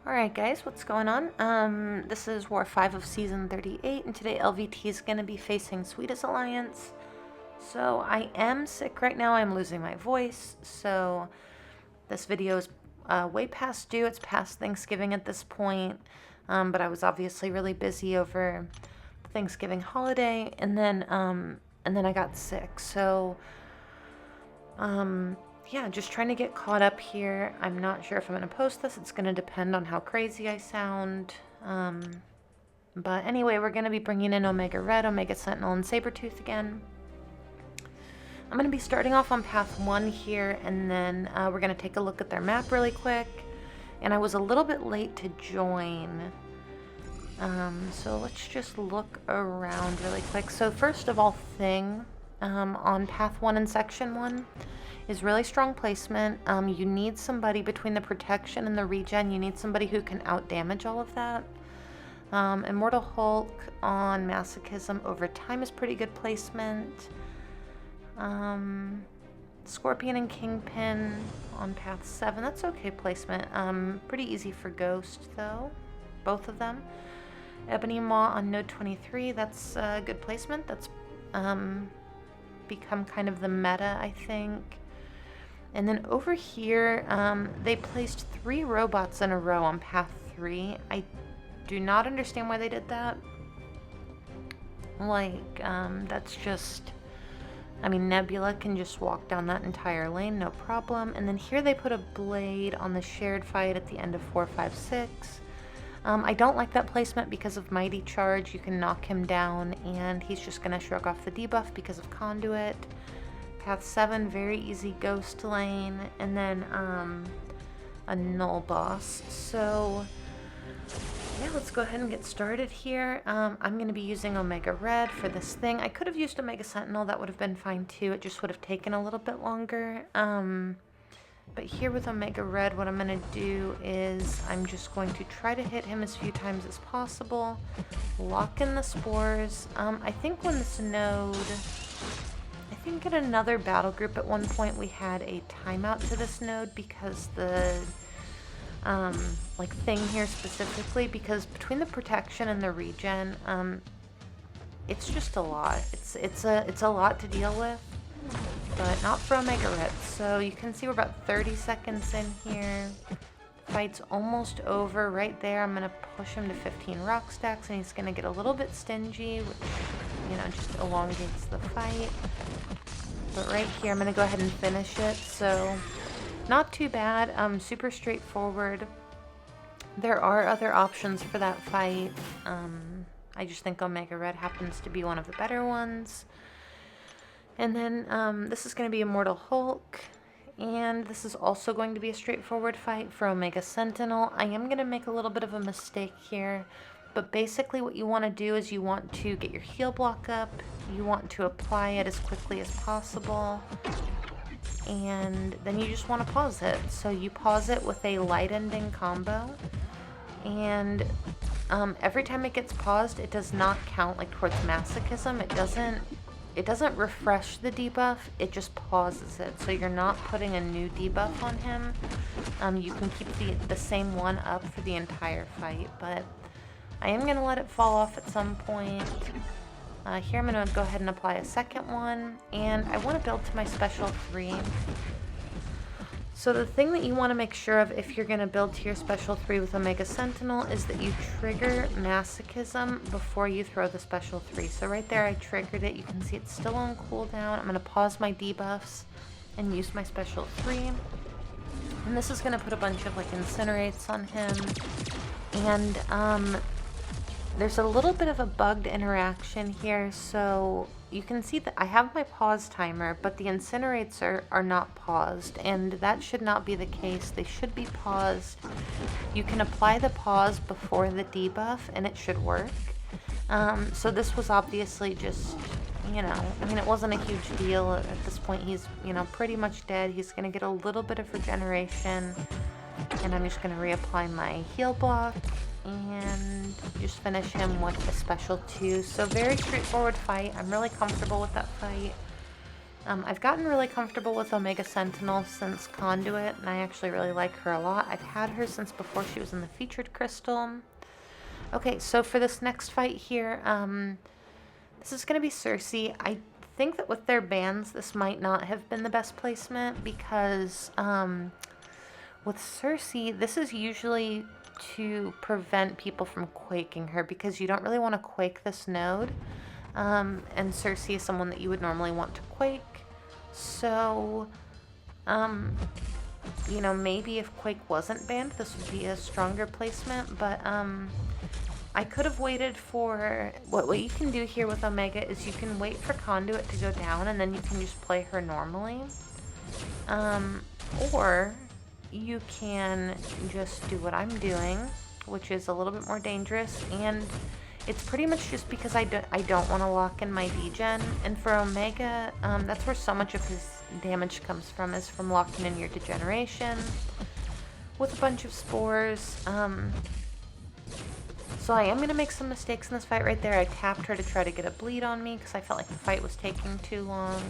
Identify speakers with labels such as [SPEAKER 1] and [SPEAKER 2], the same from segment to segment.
[SPEAKER 1] Alright guys, what's going on? This is War 5 of Season 38, and today LVT is going to be facing Swedeah's Alliance. So I am sick right now, I'm losing my voice, so this video is way past due. It's past Thanksgiving at this point, but I was obviously really busy over the Thanksgiving holiday, and then I got sick, so yeah, just trying to get caught up here. I'm not sure if I'm going to post this. It's going to depend on how crazy I sound. But anyway, we're going to be bringing in Omega Red, Omega Sentinel, and Sabretooth again. I'm going to be starting off on path 1 here, and then we're going to take a look at their map really quick. And I was a little bit late to join. So let's just look around really quick. So first of all, on path 1 and section 1 is really strong placement. You need somebody between the protection and the regen. You need somebody who can out damage all of that. Immortal Hulk on masochism over time is pretty good placement. Scorpion and Kingpin on path 7, that's okay placement. Pretty easy for Ghost though, both of them. Ebony Maw on node 23, that's good placement. That's become kind of the meta, I think. And then over here, they placed 3 robots in a row on path 3. I do not understand why they did that. Like, that's just... I mean, Nebula can just walk down that entire lane, no problem. And then here they put a blade on the shared fight at the end of 456. I don't like that placement because of Mighty Charge. You can knock him down, and he's just going to shrug off the debuff because of Conduit. Path 7, very easy Ghost lane, and then a Null boss. So yeah, let's go ahead and get started here. I'm going to be using Omega Red for this thing. I could have used Omega Sentinel, that would have been fine too. It just would have taken a little bit longer. But here with Omega Red, what I'm going to do is I'm just going to try to hit him as few times as possible. Lock in the spores. I think when this node... I think in another battle group at one point we had a timeout to this node because the thing here specifically, because between the protection and the regen, it's just a lot. It's a lot to deal with, but not for Omega Red. So you can see we're about 30 seconds in here. Fight's almost over right there. I'm gonna push him to 15 rock stacks, and he's gonna get a little bit stingy, which, you know, just elongates the fight. But right here, I'm gonna go ahead and finish it. So not too bad. Super straightforward. There are other options for that fight. I just think Omega Red happens to be one of the better ones. And then this is going to be Immortal Hulk, and this is also going to be a straightforward fight for Omega Sentinel. I am going to make a little bit of a mistake here, but basically what you want to do is you want to get your heal block up, you want to apply it as quickly as possible, and then you just want to pause it. So you pause it with a light ending combo, and every time it gets paused, it does not count like towards masochism. It doesn't refresh the debuff, it just pauses it. So you're not putting a new debuff on him. You can keep the same one up for the entire fight, but I am going to let it fall off at some point. Here I'm going to go ahead and apply a second one, and I want to build to my special 3. So the thing that you want to make sure of if you're going to build to your special 3 with Omega Sentinel is that you trigger masochism before you throw the special 3. So right there I triggered it. You can see it's still on cooldown. I'm going to pause my debuffs and use my special 3. And this is going to put a bunch of like incinerates on him. And there's a little bit of a bugged interaction here. So you can see that I have my pause timer, but the incinerates are not paused, and that should not be the case. They should be paused. You can apply the pause before the debuff, and it should work. So this was obviously just, you know, I mean, it wasn't a huge deal. At this point, he's, you know, pretty much dead. He's going to get a little bit of regeneration, and I'm just going to reapply my heal block and just finish him with a special 2. So very straightforward fight. I'm really comfortable with that fight. I've gotten really comfortable with Omega Sentinel since Conduit, and I actually really like her a lot. I've had her since before she was in the featured crystal. Okay, so for this next fight here, this is going to be Cersei. I think that with their bans, this might not have been the best placement because with Cersei, this is usually to prevent people from quaking her because you don't really want to quake this node. And Cersei is someone that you would normally want to quake. So, you know, maybe if Quake wasn't banned, this would be a stronger placement, but I could have waited for... What you can do here with Omega is you can wait for Conduit to go down, and then you can just play her normally. Or you can just do what I'm doing, which is a little bit more dangerous, and it's pretty much just because I don't want to lock in my degen, and for Omega, that's where so much of his damage comes from, is from locking in your degeneration with a bunch of spores. So I am going to make some mistakes in this fight right there. I tapped her to try to get a bleed on me because I felt like the fight was taking too long.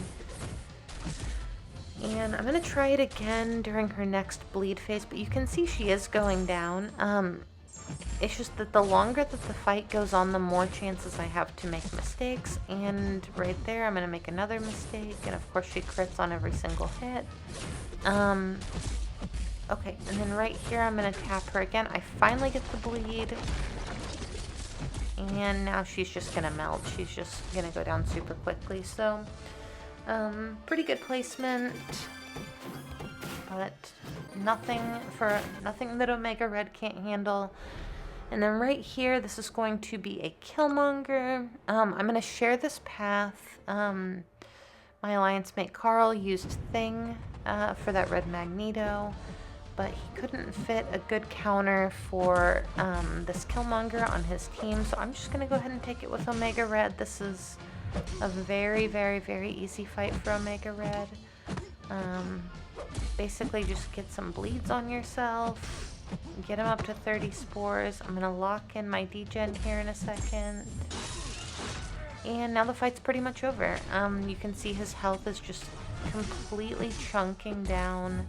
[SPEAKER 1] And I'm going to try it again during her next bleed phase, but you can see she is going down. It's just that the longer that the fight goes on, the more chances I have to make mistakes. And right there, I'm going to make another mistake. And of course, she crits on every single hit. Okay, and then right here, I'm going to tap her again. I finally get the bleed. And now she's just going to melt. She's just going to go down super quickly. So, pretty good placement. But nothing that Omega Red can't handle. And then right here, this is going to be a Killmonger. I'm going to share this path. My alliance mate Carl used Thing for that red Magneto, but he couldn't fit a good counter for this Killmonger on his team, so I'm just going to go ahead and take it with Omega Red. This is a very, very, very easy fight for Omega Red. Basically just get some bleeds on yourself, get him up to 30 spores. I'm going to lock in my degen here in a second. And now the fight's pretty much over. You can see his health is just completely chunking down.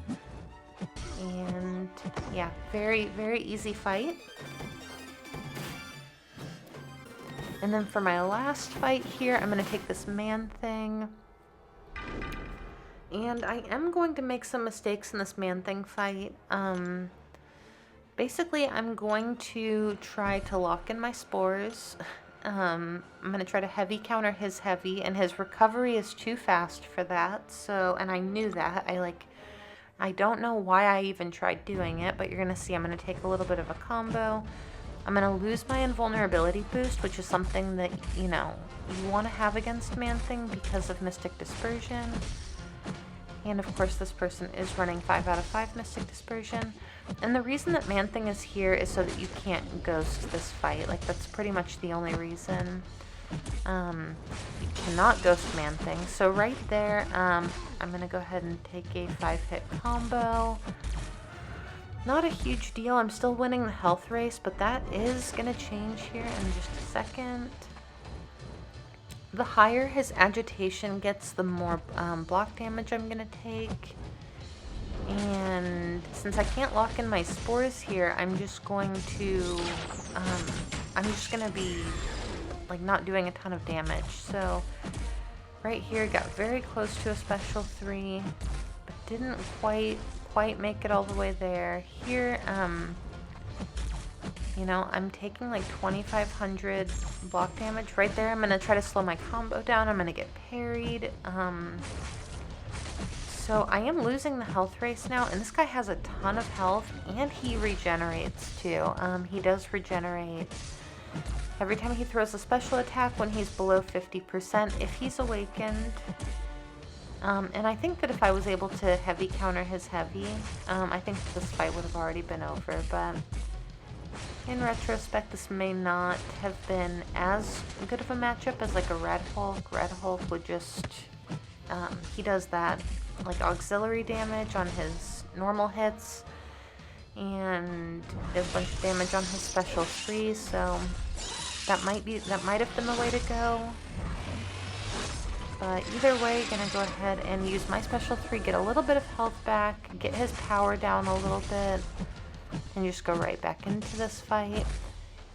[SPEAKER 1] And yeah, very, very easy fight. And then for my last fight here, I'm going to take this Man-Thing. And I am going to make some mistakes in this Man-Thing fight. Basically, I'm going to try to lock in my spores. I'm going to try to heavy counter his heavy, and his recovery is too fast for that. So, and I knew that. I don't know why I even tried doing it, but you're going to see I'm going to take a little bit of a combo. I'm going to lose my invulnerability boost, which is something that, you know, you want to have against Man-Thing because of Mystic Dispersion. And of course this person is running 5 out of 5 Mystic Dispersion. And the reason that Man-Thing is here is so that you can't ghost this fight. Like, that's pretty much the only reason. You cannot ghost Man-Thing. So right there, I'm going to go ahead and take a 5-hit combo. Not a huge deal. I'm still winning the health race, but that is going to change here in just a second. The higher his agitation gets, the more block damage I'm going to take. And since I can't lock in my spores here, I'm just going to be like not doing a ton of damage. So right here, got very close to a special 3, but didn't quite make it all the way there. Here, you know, I'm taking like 2,500 block damage right there. I'm going to try to slow my combo down. I'm going to get parried. So I am losing the health race now, and this guy has a ton of health, and he regenerates too. He does regenerate every time he throws a special attack when he's below 50% if he's awakened. And I think that if I was able to heavy counter his heavy, I think this fight would have already been over, but in retrospect, this may not have been as good of a matchup as like a Red Hulk. Red Hulk would just, he does that like auxiliary damage on his normal hits, and does a bunch of damage on his special 3, so that might have been the way to go. But either way, gonna go ahead and use my special 3, get a little bit of health back, get his power down a little bit, and just go right back into this fight.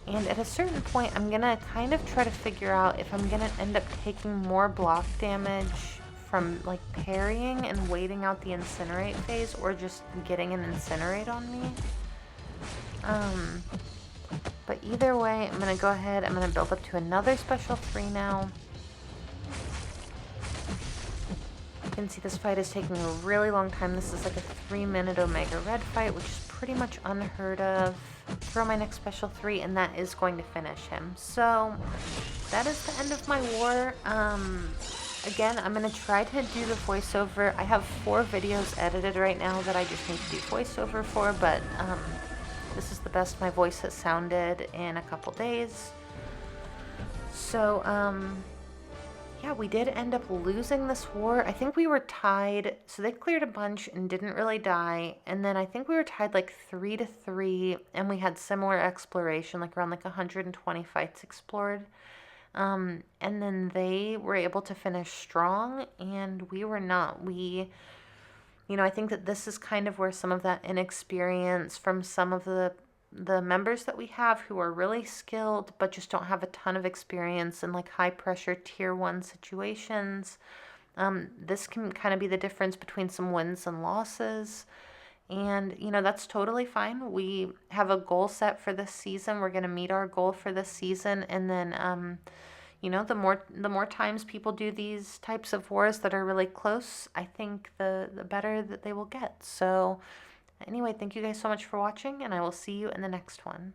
[SPEAKER 1] And at a certain point, I'm gonna kind of try to figure out if I'm gonna end up taking more block damage from like parrying and waiting out the incinerate phase, or just getting an incinerate on me. But either way, I'm gonna go ahead, I'm gonna build up to another special 3 now. You can see this fight is taking a really long time. This is like a 3-minute Omega Red fight, which is pretty much unheard of. Throw my next special 3, and that is going to finish him. So that is the end of my war. Again, I'm going to try to do the voiceover. I have 4 videos edited right now that I just need to do voiceover for, but this is the best my voice has sounded in a couple days. So, yeah, we did end up losing this war. I think we were tied, so they cleared a bunch and didn't really die. And then I think we were tied like 3-3, and we had similar exploration, like around like 120 fights explored. And then they were able to finish strong, and we were not. I think that this is kind of where some of that inexperience from some of the members that we have who are really skilled but just don't have a ton of experience in like high pressure tier 1 situations. This can kind of be the difference between some wins and losses. And, that's totally fine. We have a goal set for this season. We're going to meet our goal for this season. And then, the more times people do these types of wars that are really close, I think the better that they will get. So anyway, thank you guys so much for watching, and I will see you in the next one.